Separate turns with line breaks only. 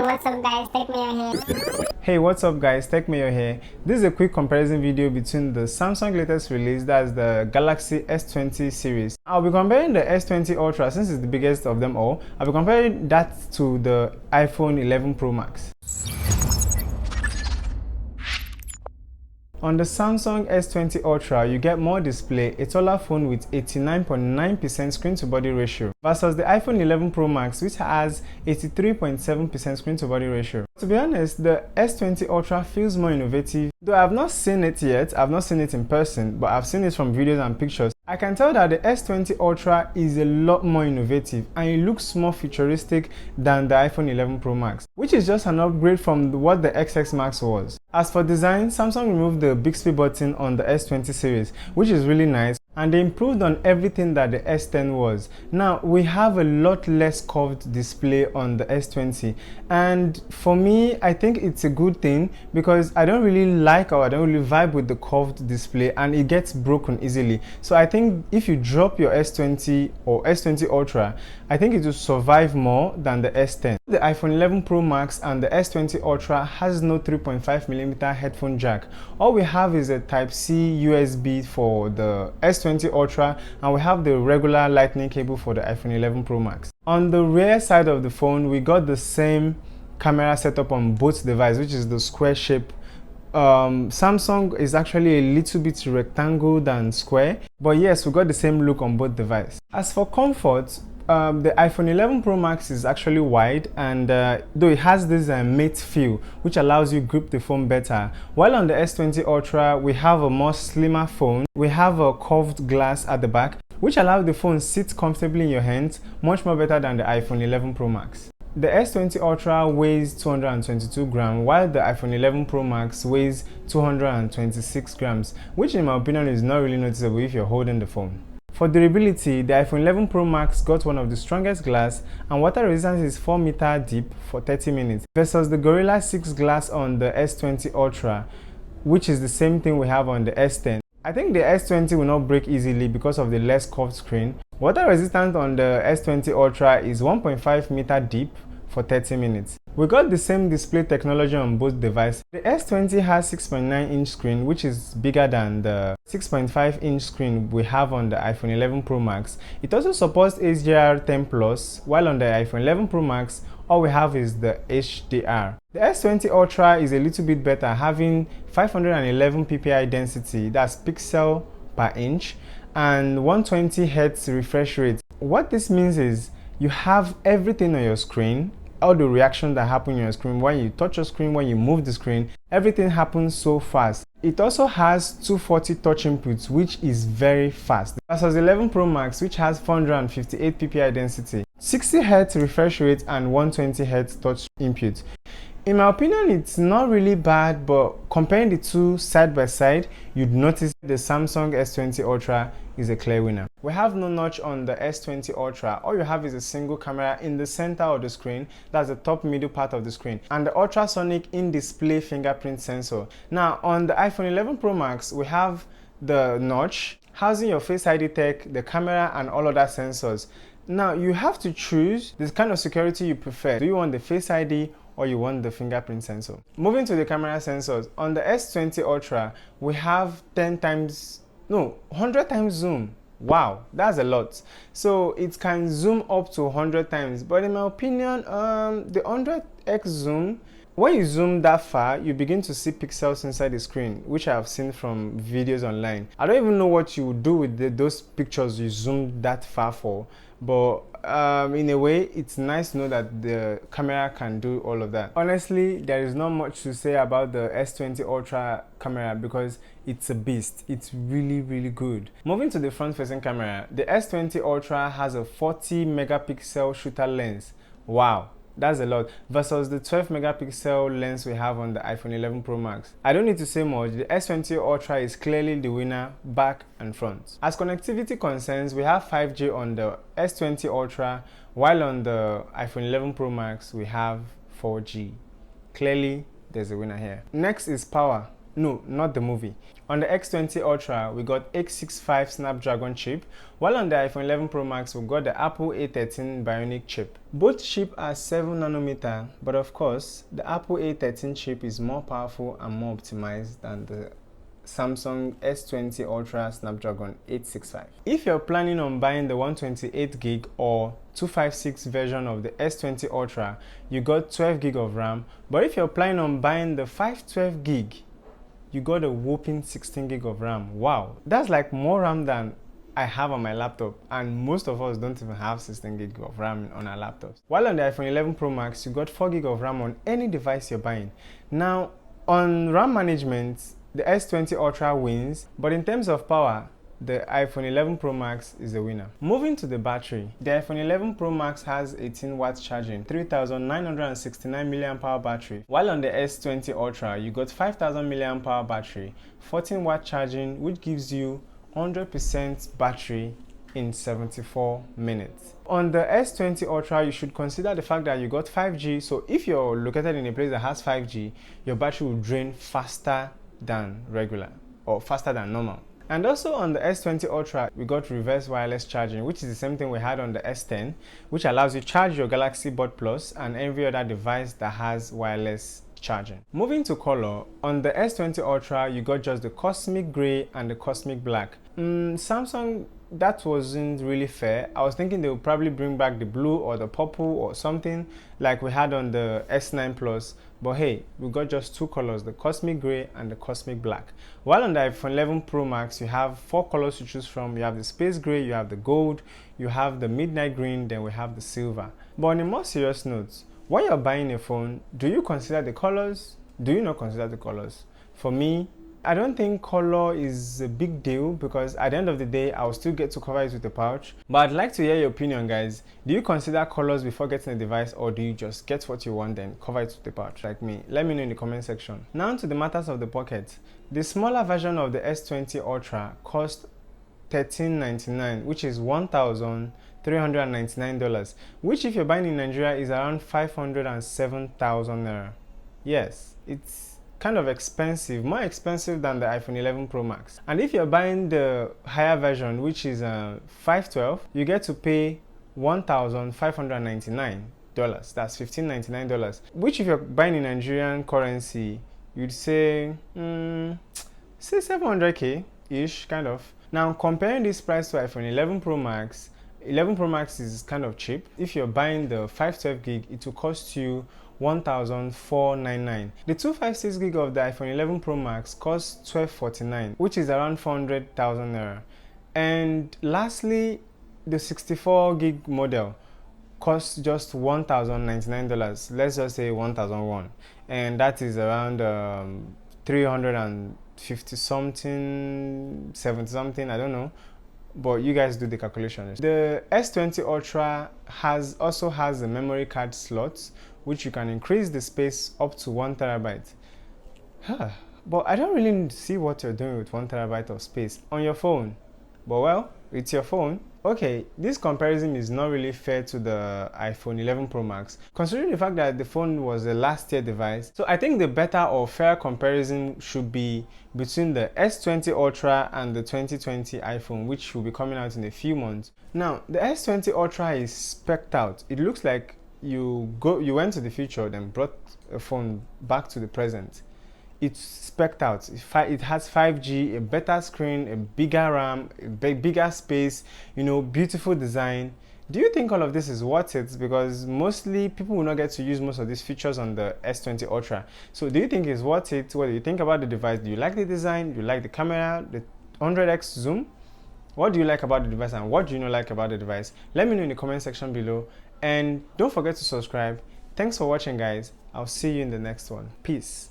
Hey, what's up guys, Tech Mayo here.
Hey, what's up guys, Tech Mayo here. This is a quick comparison video between the Samsung latest release, that's the Galaxy S20 series. I'll be comparing the S20 Ultra since it's the biggest of them all. I'll be comparing that to the iPhone 11 Pro Max. On the Samsung S20 Ultra, you get more display, a taller phone with 89.9% screen-to-body ratio versus the iPhone 11 Pro Max, which has 83.7% screen-to-body ratio. To be honest, the S20 Ultra feels more innovative. Though I've not seen it yet, I've not seen it in person, but I've seen it from videos and pictures. I can tell that the S20 Ultra is a lot more innovative and it looks more futuristic than the iPhone 11 Pro Max, which is just an upgrade from what the XX Max was. As for design, Samsung removed the Bixby button on the S20 series, which is really nice, and they improved on everything that the S10 was. Now, we have a lot less curved display on the S20, and for me, I think it's a good thing because I don't really like or I don't really vibe with the curved display and it gets broken easily. So I think if you drop your S20 or S20 Ultra, I think it will survive more than the S10. The iPhone 11 Pro Max and the S20 Ultra has no 3.5mm headphone jack. All we have is a Type-C USB for the S20 Ultra, and we have the regular lightning cable for the iPhone 11 Pro Max. On the rear side of the phone, we got the same camera setup on both devices, which is the square shape. Samsung is actually a little bit rectangle than square, but yes, we got the same look on both devices. As for comfort, the iPhone 11 Pro Max is actually wide, and though it has this mate feel which allows you grip the phone better, while on the S20 Ultra we have a more slimmer phone. We have a curved glass at the back which allows the phone sit comfortably in your hands, much more better than the iPhone 11 Pro Max. The S20 Ultra weighs 222 grams, while the iPhone 11 Pro Max weighs 226 grams, which in my opinion is not really noticeable if you're holding the phone. For durability, the iPhone 11 Pro Max got one of the strongest glass, and water resistance is 4 meters deep for 30 minutes versus the Gorilla 6 glass on the S20 Ultra, which is the same thing we have on the S10. I think the S20 will not break easily because of the less curved screen. Water resistance on the S20 Ultra is 1.5 meters deep for 30 minutes. We got the same display technology on both devices. The S20 has 6.9-inch screen, which is bigger than the 6.5-inch screen we have on the iPhone 11 Pro Max. It also supports HDR10+, while on the iPhone 11 Pro Max, all we have is the HDR. The S20 Ultra is a little bit better, having 511 ppi density, that's pixel per inch, and 120 Hz refresh rate. What this means is you have everything on your screen. All the reactions that happen on your screen, when you touch your screen, when you move the screen, everything happens so fast. It also has 240 touch inputs, which is very fast. Versus 11 Pro Max, which has 458 ppi density, 60 Hz refresh rate, and 120 Hz touch input. In my opinion, it's not really bad, but comparing the two side by side, you'd notice the Samsung S20 Ultra is a clear winner. We have no notch on the S20 Ultra. All you have is a single camera in the center of the screen, that's the top middle part of the screen, and the ultrasonic in-display fingerprint sensor. Now, on the iPhone 11 Pro Max, we have the notch, housing your Face ID tech, the camera, and all other sensors. Now, you have to choose the kind of security you prefer. Do you want the Face ID or you want the fingerprint sensor? Moving to the camera sensors, on the S20 Ultra, we have 100 times zoom. Wow, that's a lot. So it can zoom up to 100 times, but in my opinion, the 100x zoom, when you zoom that far, you begin to see pixels inside the screen, which I have seen from videos online. I don't even know what you would do with those pictures you zoomed that far for, but in a way, it's nice to know that the camera can do all of that. Honestly, there is not much to say about the S20 Ultra camera because it's a beast. It's really, really good. Moving to the front-facing camera, the S20 Ultra has a 40 megapixel shooter lens. Wow, that's a lot, versus the 12 megapixel lens we have on the iPhone 11 Pro Max. I don't need to say much, the S20 Ultra is clearly the winner back and front. As connectivity concerns, we have 5G on the S20 Ultra, while on the iPhone 11 Pro Max we have 4G. Clearly, there's a winner here. Next is power. No, not the movie. On the X20 Ultra, we got 865 Snapdragon chip, while on the iPhone 11 Pro Max, we got the Apple A13 Bionic chip. Both chip are 7nm, but of course, the Apple A13 chip is more powerful and more optimized than the Samsung S20 Ultra Snapdragon 865. If you're planning on buying the 128GB or 256 version of the S20 Ultra, you got 12GB of RAM, but if you're planning on buying the 512GB, you got a whopping 16GB of RAM. Wow, that's like more RAM than I have on my laptop, and most of us don't even have 16GB of RAM on our laptops. While on the iPhone 11 Pro Max, you got 4GB of RAM on any device you're buying. Now, on RAM management, the S20 Ultra wins, but in terms of power, the iPhone 11 Pro Max is the winner. Moving to the battery, the iPhone 11 Pro Max has 18 watts charging, 3969 mAh battery, while on the S20 Ultra, you got 5000 mAh battery, 14 watt charging, which gives you 100% battery in 74 minutes. On the S20 Ultra, you should consider the fact that you got 5G, so if you're located in a place that has 5G, your battery will drain faster than regular or faster than normal. And also on the S20 Ultra, we got reverse wireless charging, which is the same thing we had on the S10, which allows you to charge your Galaxy Buds Plus and every other device that has wireless charging. Moving to color, on the S20 Ultra, you got just the Cosmic Gray and the Cosmic Black. Samsung, that wasn't really fair. I was thinking they would probably bring back the blue or the purple or something like we had on the S9 Plus, but hey, we got just two colors, the Cosmic Gray and the Cosmic Black. While on the iPhone 11 Pro Max, you have four colors to choose from. You have the Space Gray, you have the Gold, you have the Midnight Green, then we have the Silver. But on a more serious note, when you're buying a phone, do you consider the colors? Do you not consider the colors? For me, I don't think color is a big deal because at the end of the day, I'll still get to cover it with a pouch. But I'd like to hear your opinion, guys. Do you consider colors before getting a device, or do you just get what you want and cover it with a pouch like me? Let me know in the comment section. Now to the matters of the pocket. The smaller version of the S20 Ultra cost $1399, which is $1,399, which if you're buying in Nigeria is around 507,000 naira. Yes, it's kind of expensive, more expensive than the iPhone 11 Pro Max. And if you're buying the higher version, which is 512, you get to pay $1,599. That's $1,599, which if you're buying in Nigerian currency, you'd say 700k ish, kind of. Now comparing this price to iPhone 11 Pro Max, 11 Pro Max is kind of cheap. If you're buying the 512GB, it will cost you $1,499. The 256GB of the iPhone 11 Pro Max costs $1,249, which is around 400,000 naira. And lastly, the 64GB model costs just $1,099. Let's just say 1,001, and that is around 350 something, 70 something, I don't know. But you guys do the calculations. The S20 Ultra also has the memory card slots, which you can increase the space up to 1TB. But I don't really see what you're doing with 1TB of space on your phone. But well, it's your phone. Okay, this comparison is not really fair to the iPhone 11 Pro Max, considering the fact that the phone was a last year device. So I think the better or fair comparison should be between the S20 Ultra and the 2020 iPhone, which will be coming out in a few months. Now, the S20 Ultra is spec'd out. It looks like you went to the future, then brought a phone back to the present. It's spec'd out. It has 5G, a better screen, a bigger RAM, a bigger space, beautiful design. Do you think all of this is worth it? Because mostly people will not get to use most of these features on the S20 Ultra. So do you think it's worth it? What do you think about the device? Do you like the design? Do you like the camera, the 100x zoom? What do you like about the device, and what do you not like about the device? Let me know in the comment section below, and don't forget to subscribe. Thanks for watching, guys. I'll see you in the next one. Peace.